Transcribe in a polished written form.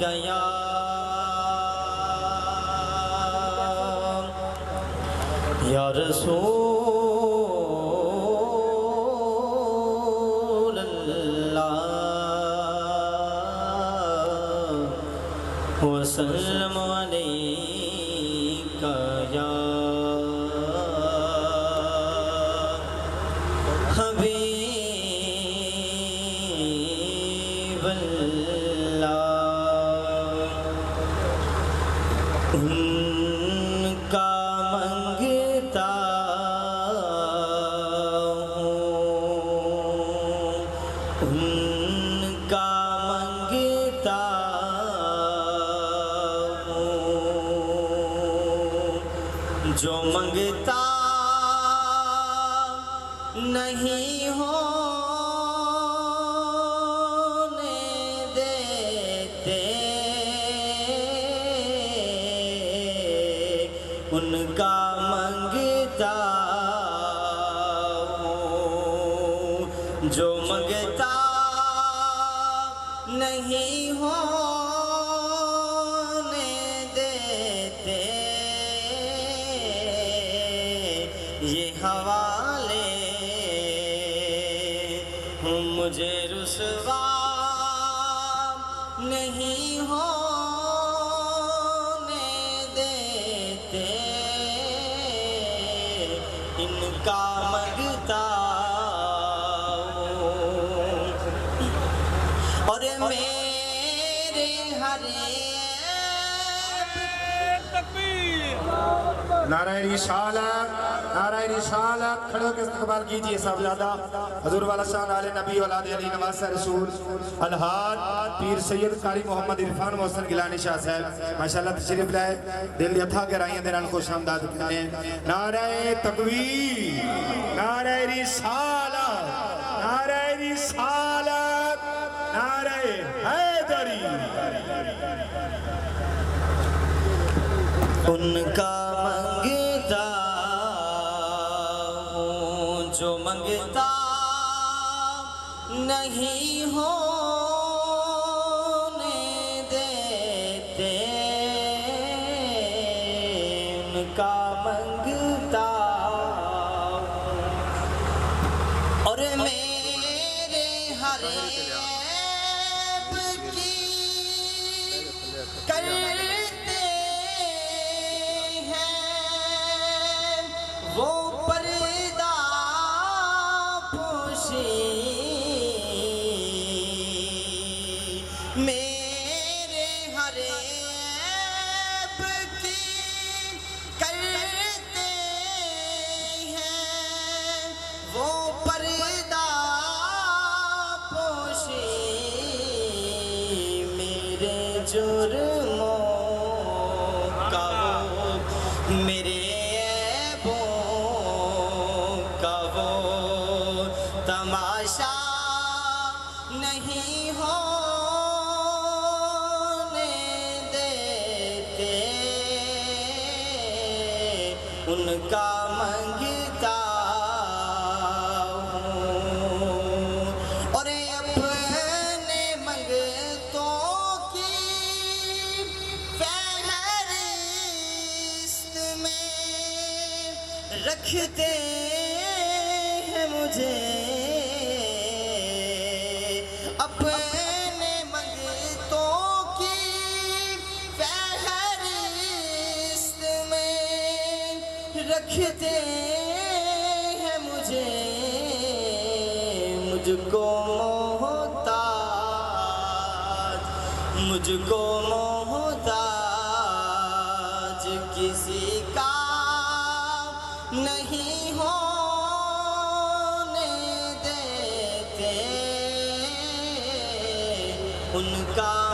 یا رسول اللہ وسلم علیکہ یا حبیب اللہ ان کا منگتا ہوں ان کا منگتا ہوں جو منگتا نہیں ہونے دیتے ان کا منگتا ہوں جو منگتا نہیں ہونے دیتے یہ حوالے مجھے رسوا نہیں ہونے دیتے ان کا منگتا ہوں اور میرے ہر نعرہ رسالت نعرہ رسالت کھڑے ہو کے استقبال کیجئے صاحبزادہ حضور والا شان آل نبی ولاد علی نواز رسول الحاج پیر سید قاری محمد عرفان محسن گیلانی شاہ صاحب ماشاءاللہ تشریف لائے دل یتھا گرائیں دنال خوش آمداد کرنے نعرہ تکبیر نعرہ رسالت نعرہ رسالت نعرہ حیدری ان کا منگتا ہوں جو منگتا نہیں ہونے دیتے ان کا منگتا ہوں اور میرے ہر عیب کی کرتے وہ پردہ پوشی میرے ہر عیب کی کرتے ہیں وہ پردہ پوشی میرے جرموں کا وہ میرے تماشا نہیں ہونے دیتے ان کا منگتا ہوں اور اپنے منگتوں کی فہرست میں رکھتے ہیں مجھے اپنے منگتوں کی فہرست میں رکھتے ہیں مجھے مجھ کو محتاج کسی کا نہیں ہونے دیتے ان کا